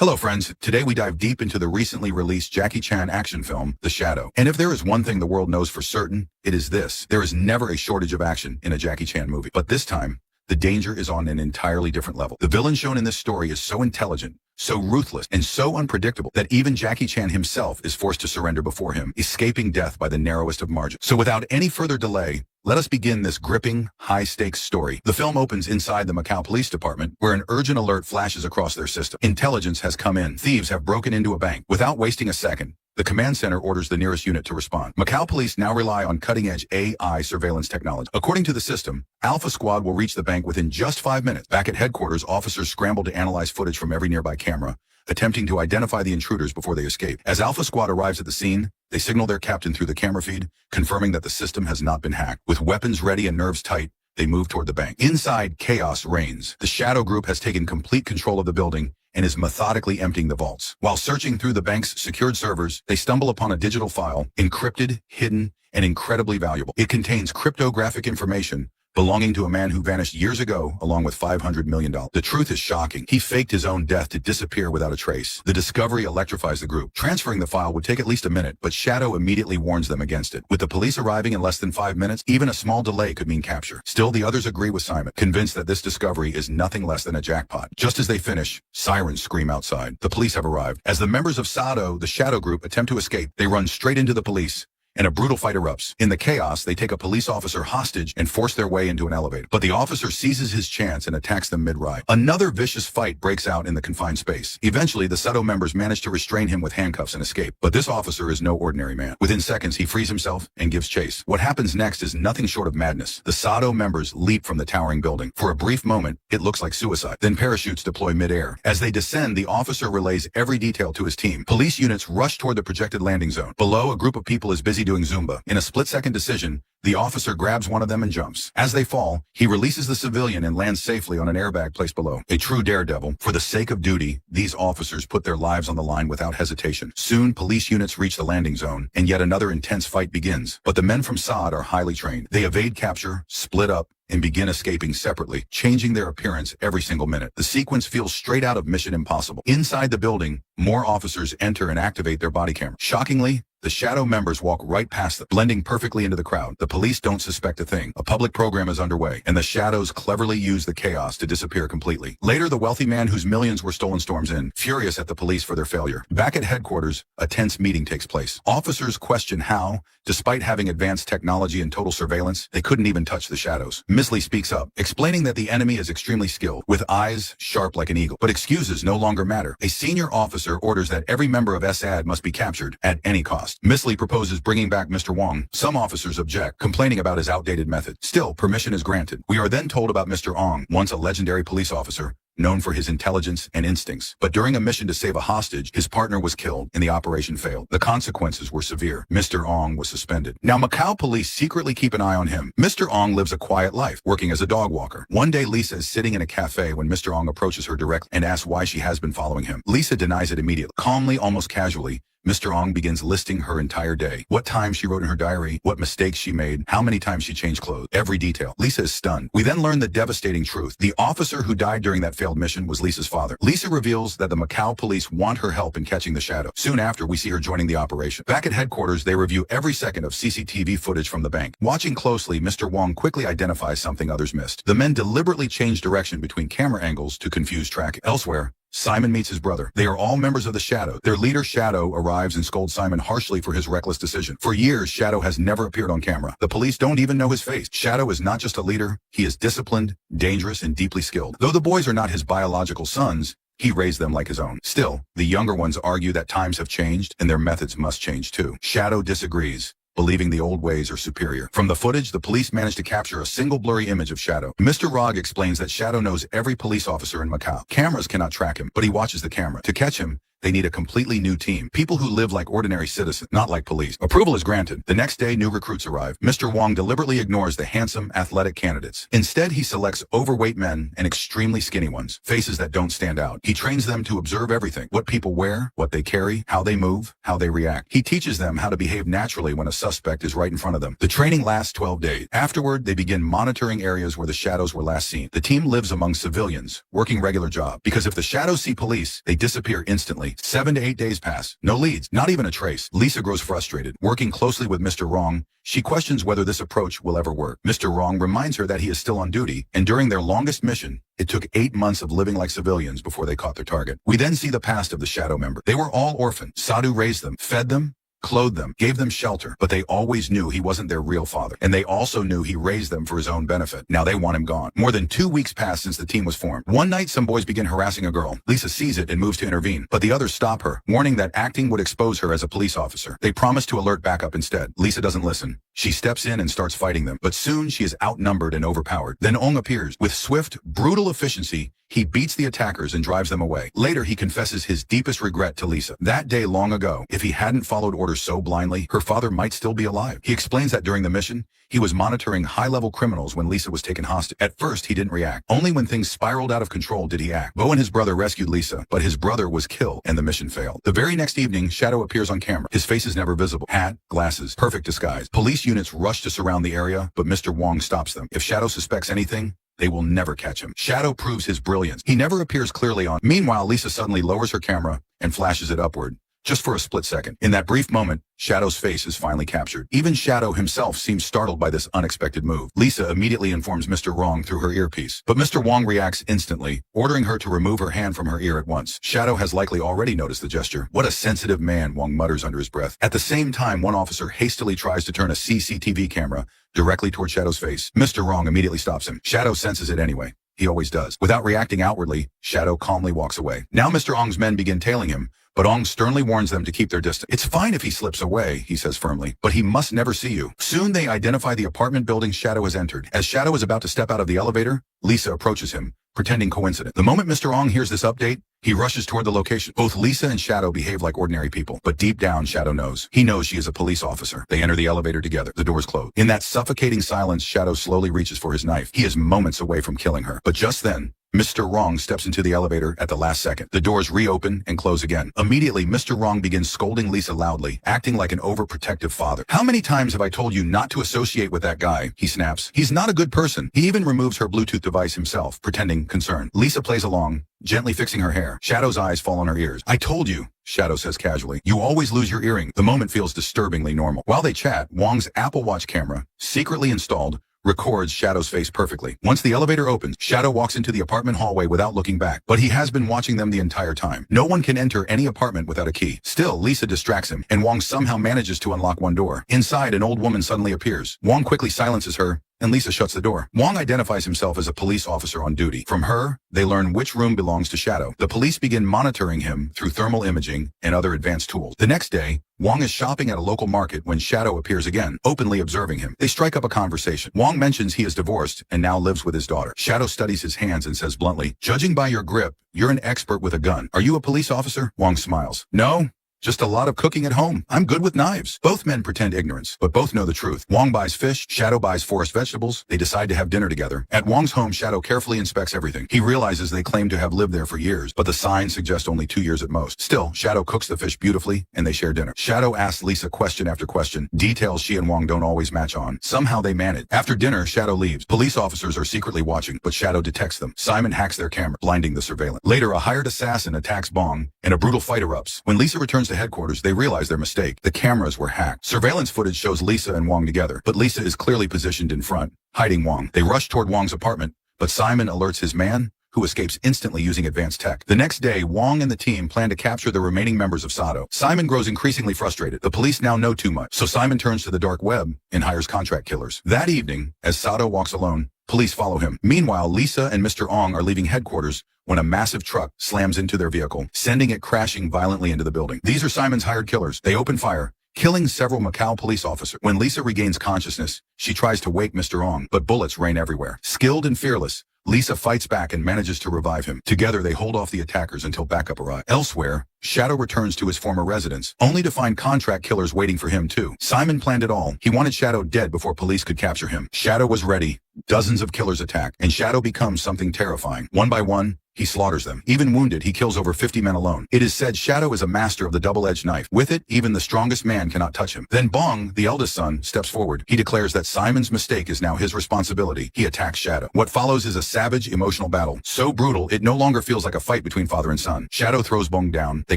Hello friends, today we dive deep into the recently released Jackie Chan action film, The Shadow. And if there is one thing the world knows for certain, it is this. There is never a shortage of action in a Jackie Chan movie. But this time, the danger is on an entirely different level. The villain shown in this story is so intelligent, so ruthless, and so unpredictable that even Jackie Chan himself is forced to surrender before him, escaping death by the narrowest of margins. So without any further delay, let us begin this gripping, high-stakes story. The film opens inside the Macau Police Department, where an urgent alert flashes across their system. Intelligence has come in. Thieves have broken into a bank. Without wasting a second, the command center orders the nearest unit to respond. Macau police now rely on cutting-edge AI surveillance technology. According to the system, Alpha Squad will reach the bank within just 5 minutes. Back at headquarters, officers scramble to analyze footage from every nearby camera, attempting to identify the intruders before they escape. As Alpha Squad arrives at the scene, they signal their captain through the camera feed, confirming that the system has not been hacked. With weapons ready and nerves tight, they move toward the bank. Inside, chaos reigns. The Shadow Group has taken complete control of the building and is methodically emptying the vaults. While searching through the bank's secured servers, they stumble upon a digital file, encrypted, hidden, and incredibly valuable. It contains cryptographic information belonging to a man who vanished years ago, along with $500 million. The truth is shocking. He faked his own death to disappear without a trace. The discovery electrifies the group. Transferring the file would take at least a minute, but Shadow immediately warns them against it. With the police arriving in less than 5 minutes, even a small delay could mean capture. Still, the others agree with Simon, convinced that this discovery is nothing less than a jackpot. Just as they finish, sirens scream outside. The police have arrived. As the members of SADO, the Shadow Group, attempt to escape, they run straight into the police, and a brutal fight erupts. In the chaos, they take a police officer hostage and force their way into an elevator. But the officer seizes his chance and attacks them mid-ride. Another vicious fight breaks out in the confined space. Eventually, the SADO members manage to restrain him with handcuffs and escape. But this officer is no ordinary man. Within seconds, he frees himself and gives chase. What happens next is nothing short of madness. The SADO members leap from the towering building. For a brief moment, it looks like suicide. Then parachutes deploy mid-air. As they descend, the officer relays every detail to his team. Police units rush toward the projected landing zone. Below, a group of people is busy doing Zumba. In a split-second decision, the officer grabs one of them and jumps. As they fall, he releases the civilian and lands safely on an airbag placed below. A true daredevil. For the sake of duty, these officers put their lives on the line without hesitation. Soon, police units reach the landing zone, and yet another intense fight begins. But the men from SAD are highly trained. They evade capture, split up, and begin escaping separately, changing their appearance every single minute. The sequence feels straight out of Mission Impossible. Inside the building, more officers enter and activate their body camera. Shockingly, the Shadow members walk right past them, blending perfectly into the crowd. The police don't suspect a thing. A public program is underway, and the Shadows cleverly use the chaos to disappear completely. Later, the wealthy man whose millions were stolen storms in, furious at the police for their failure. Back at headquarters, a tense meeting takes place. Officers question how, despite having advanced technology and total surveillance, they couldn't even touch the Shadows. Miss Lee speaks up, explaining that the enemy is extremely skilled, with eyes sharp like an eagle. But excuses no longer matter. A senior officer orders that every member of SAD must be captured at any cost. Miss Lee proposes bringing back Mr. Wong. Some officers object, complaining about his outdated method. Still, permission is granted. We are then told about Mr. Ong, once a legendary police officer, known for his intelligence and instincts. But during a mission to save a hostage, his partner was killed and the operation failed. The consequences were severe. Mr. Ong was suspended. Now, Macau police secretly keep an eye on him. Mr. Ong lives a quiet life, working as a dog walker. One day, Lisa is sitting in a cafe when Mr. Ong approaches her directly and asks why she has been following him. Lisa denies it immediately. Calmly, almost casually, Mr. Ong begins listing her entire day. What time she wrote in her diary, what mistakes she made, how many times she changed clothes, every detail. Lisa is stunned. We then learn the devastating truth. The officer who died during that failed mission was Lisa's father. Lisa reveals that the Macau police want her help in catching the Shadow. Soon after, we see her joining the operation. Back at headquarters, they review every second of CCTV footage from the bank. Watching closely, Mr. Wong quickly identifies something others missed. The men deliberately change direction between camera angles to confuse tracking. Elsewhere, Simon meets his brother. They are all members of the Shadow. Their leader, Shadow, arrives and scolds Simon harshly for his reckless decision. For years, Shadow has never appeared on camera. The police don't even know his face. Shadow is not just a leader. He is disciplined, dangerous, and deeply skilled. Though the boys are not his biological sons, he raised them like his own. Still, the younger ones argue that times have changed and their methods must change too. Shadow disagrees, believing the old ways are superior. From the footage, the police managed to capture a single blurry image of Shadow. Mr. Rogg explains that Shadow knows every police officer in Macau. Cameras cannot track him, but he watches the camera. To catch him, They need a completely new team. People who live like ordinary citizens, not like police. Approval is granted. The next day, new recruits arrive. Mr. Wong deliberately ignores the handsome, athletic candidates. Instead, he selects overweight men and extremely skinny ones, faces that don't stand out. He trains them to observe everything, what people wear, what they carry, how they move, how they react. He teaches them how to behave naturally when a suspect is right in front of them. The training lasts 12 days. Afterward, they begin monitoring areas where the shadows were last seen. The team lives among civilians, working regular job, because if the shadows see police, they disappear instantly. 7 to 8 days pass. No leads, not even a trace. Lisa grows frustrated. Working closely with Mr. Wrong, she questions whether this approach will ever work. Mr. Wrong reminds her that he is still on duty, and during their longest mission, it took 8 months of living like civilians before they caught their target. We then see the past of the shadow member. They were all orphaned. Sadhu raised them, fed them, clothed them, gave them shelter, but they always knew he wasn't their real father. And they also knew he raised them for his own benefit. Now they want him gone. More than 2 weeks pass since the team was formed. One night, some boys begin harassing a girl. Lisa sees it and moves to intervene, but the others stop her, warning that acting would expose her as a police officer. They promise to alert backup instead. Lisa doesn't listen. She steps in and starts fighting them, but soon she is outnumbered and overpowered. Then Ong appears. With swift, brutal efficiency, he beats the attackers and drives them away. Later, he confesses his deepest regret to Lisa. That day long ago, if he hadn't followed orders so blindly, her father might still be alive. He explains that during the mission, he was monitoring high-level criminals when Lisa was taken hostage. At first, he didn't react. Only when things spiraled out of control did he act. Bo and his brother rescued Lisa, but his brother was killed and the mission failed. The very next evening, Shadow appears on camera. His face is never visible. Hat, glasses, perfect disguise. Police units rush to surround the area, but Mr. Wong stops them. If Shadow suspects anything, they will never catch him. Shadow proves his brilliance. He never appears clearly on. Meanwhile, Lisa suddenly lowers her camera and flashes it upward, just for a split second. In that brief moment, Shadow's face is finally captured. Even Shadow himself seems startled by this unexpected move. Lisa immediately informs Mr. Wong through her earpiece, but Mr. Wong reacts instantly, ordering her to remove her hand from her ear at once. Shadow has likely already noticed the gesture. What a sensitive man, Wong mutters under his breath. At the same time, one officer hastily tries to turn a CCTV camera directly toward Shadow's face. Mr. Wong immediately stops him. Shadow senses it anyway. He always does. Without reacting outwardly, Shadow calmly walks away. Now Mr. Ong's men begin tailing him, but Ong sternly warns them to keep their distance. It's fine if he slips away, he says firmly, but he must never see you. Soon they identify the apartment building Shadow has entered. As Shadow is about to step out of the elevator, Lisa approaches him, pretending coincident. The moment Mr. Ong hears this update, he rushes toward the location. Both Lisa and Shadow behave like ordinary people, but deep down, Shadow knows. He knows she is a police officer. They enter the elevator together. The doors close. In that suffocating silence, Shadow slowly reaches for his knife. He is moments away from killing her. But just then, Mr. Wrong steps into the elevator at the last second. The doors reopen and close again. Immediately, Mr. Wrong begins scolding Lisa loudly, acting like an overprotective father. How many times have I told you not to associate with that guy? He snaps. He's not a good person. He even removes her Bluetooth device himself, pretending concern. Lisa plays along, gently fixing her hair. Shadow's eyes fall on her ears. I told you, Shadow says casually. You always lose your earring. The moment feels disturbingly normal. While they chat, Wong's Apple Watch camera, secretly installed, records Shadow's face perfectly. Once the elevator opens, Shadow walks into the apartment hallway without looking back, but he has been watching them the entire time. No one can enter any apartment without a key. Still, Lisa distracts him, and Wong somehow manages to unlock one door. Inside, an old woman suddenly appears. Wong quickly silences her, and Lisa shuts the door. Wong identifies himself as a police officer on duty. From her, they learn which room belongs to Shadow. The police begin monitoring him through thermal imaging and other advanced tools. The next day, Wong is shopping at a local market when Shadow appears again, openly observing him. They strike up a conversation. Wong mentions he is divorced and now lives with his daughter. Shadow studies his hands and says bluntly, judging by your grip, you're an expert with a gun. Are you a police officer? Wong smiles. No. Just a lot of cooking at home. I'm good with knives. Both men pretend ignorance, but both know the truth. Wong buys fish, Shadow buys forest vegetables. They decide to have dinner together. At Wong's home, Shadow carefully inspects everything. He realizes they claim to have lived there for years, but the signs suggest only 2 years at most. Still, Shadow cooks the fish beautifully, and they share dinner. Shadow asks Lisa question after question, details she and Wong don't always match on. Somehow they manage. After dinner, Shadow leaves. Police officers are secretly watching, but Shadow detects them. Simon hacks their camera, blinding the surveillance. Later, a hired assassin attacks Bong, and a brutal fight erupts. When Lisa returns to headquarters, they realize their mistake. The cameras were hacked. Surveillance footage shows Lisa and Wong together, but Lisa is clearly positioned in front, hiding Wong. They rush toward Wong's apartment, but Simon alerts his man, who escapes instantly using advanced tech. The next day, Wong and the team plan to capture the remaining members of Sado. Simon grows increasingly frustrated. The police now know too much, so Simon turns to the dark web and hires contract killers. That evening, as Sado walks alone, police follow him. Meanwhile, Lisa and Mr. Ong are leaving headquarters when a massive truck slams into their vehicle, sending it crashing violently into the building. These are Simon's hired killers. They open fire, killing several Macau police officers. When Lisa regains consciousness, she tries to wake Mr. Ong, but bullets rain everywhere. Skilled and fearless, Lisa fights back and manages to revive him. Together, they hold off the attackers until backup arrives. Elsewhere, Shadow returns to his former residence, only to find contract killers waiting for him too. Simon planned it all. He wanted Shadow dead before police could capture him. Shadow was ready. Dozens of killers attack, and Shadow becomes something terrifying. One by one, he slaughters them. Even wounded, he kills over 50 men alone. It is said Shadow is a master of the double-edged knife. With it, even the strongest man cannot touch him. Then Bong, the eldest son, steps forward. He declares that Simon's mistake is now his responsibility. He attacks Shadow. What follows is a savage, emotional battle. So brutal, it no longer feels like a fight between father and son. Shadow throws Bong down. They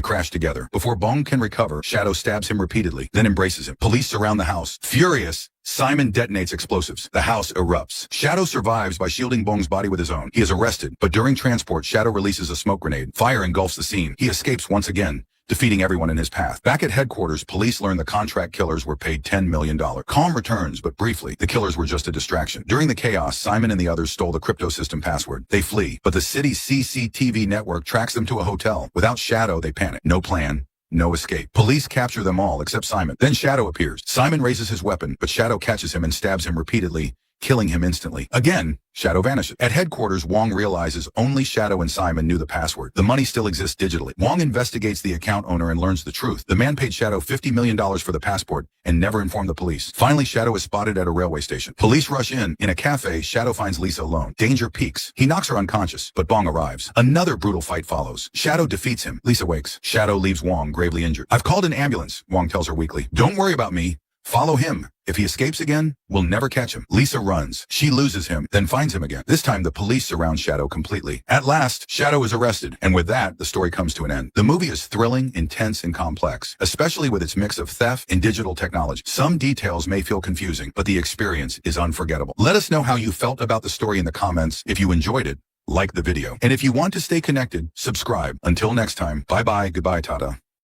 crash together. Before Bong can recover, Shadow stabs him repeatedly, then embraces him. Police surround the house. Furious, Simon detonates explosives. The house erupts. Shadow survives by shielding Bong's body with his own. He is arrested, but during transport, Shadow releases a smoke grenade. Fire engulfs the scene. He escapes once again, defeating everyone in his path. Back at headquarters, police learn the contract killers were paid $10 million. Calm returns, but briefly. The killers were just a distraction. During the chaos, Simon and the others stole the crypto system password. They flee, but the city's CCTV network tracks them to a hotel. Without Shadow, they panic. No plan. No escape. Police capture them all except Simon. Then Shadow appears. Simon raises his weapon, but Shadow catches him and stabs him repeatedly, killing him instantly. Again, Shadow vanishes. At headquarters, Wong realizes only Shadow and Simon knew the password. The money still exists digitally. Wong investigates the account owner and learns the truth. The man paid Shadow $50 million for the passport and never informed the police. Finally, Shadow is spotted at a railway station. Police rush in. In a cafe, Shadow finds Lisa alone. Danger peaks. He knocks her unconscious, but Bong arrives. Another brutal fight follows. Shadow defeats him. Lisa wakes. Shadow leaves Wong gravely injured. "I've called an ambulance," Wong tells her weakly. "Don't worry about me. Follow him. If he escapes again, we'll never catch him." Lisa runs. She loses him, then finds him again. This time, the police surround Shadow completely. At last, Shadow is arrested, and with that, the story comes to an end. The movie is thrilling, intense, and complex, especially with its mix of theft and digital technology. Some details may feel confusing, but the experience is unforgettable. Let us know how you felt about the story in the comments. If you enjoyed it, like the video. And if you want to stay connected, subscribe. Until next time, bye-bye, goodbye, Tata.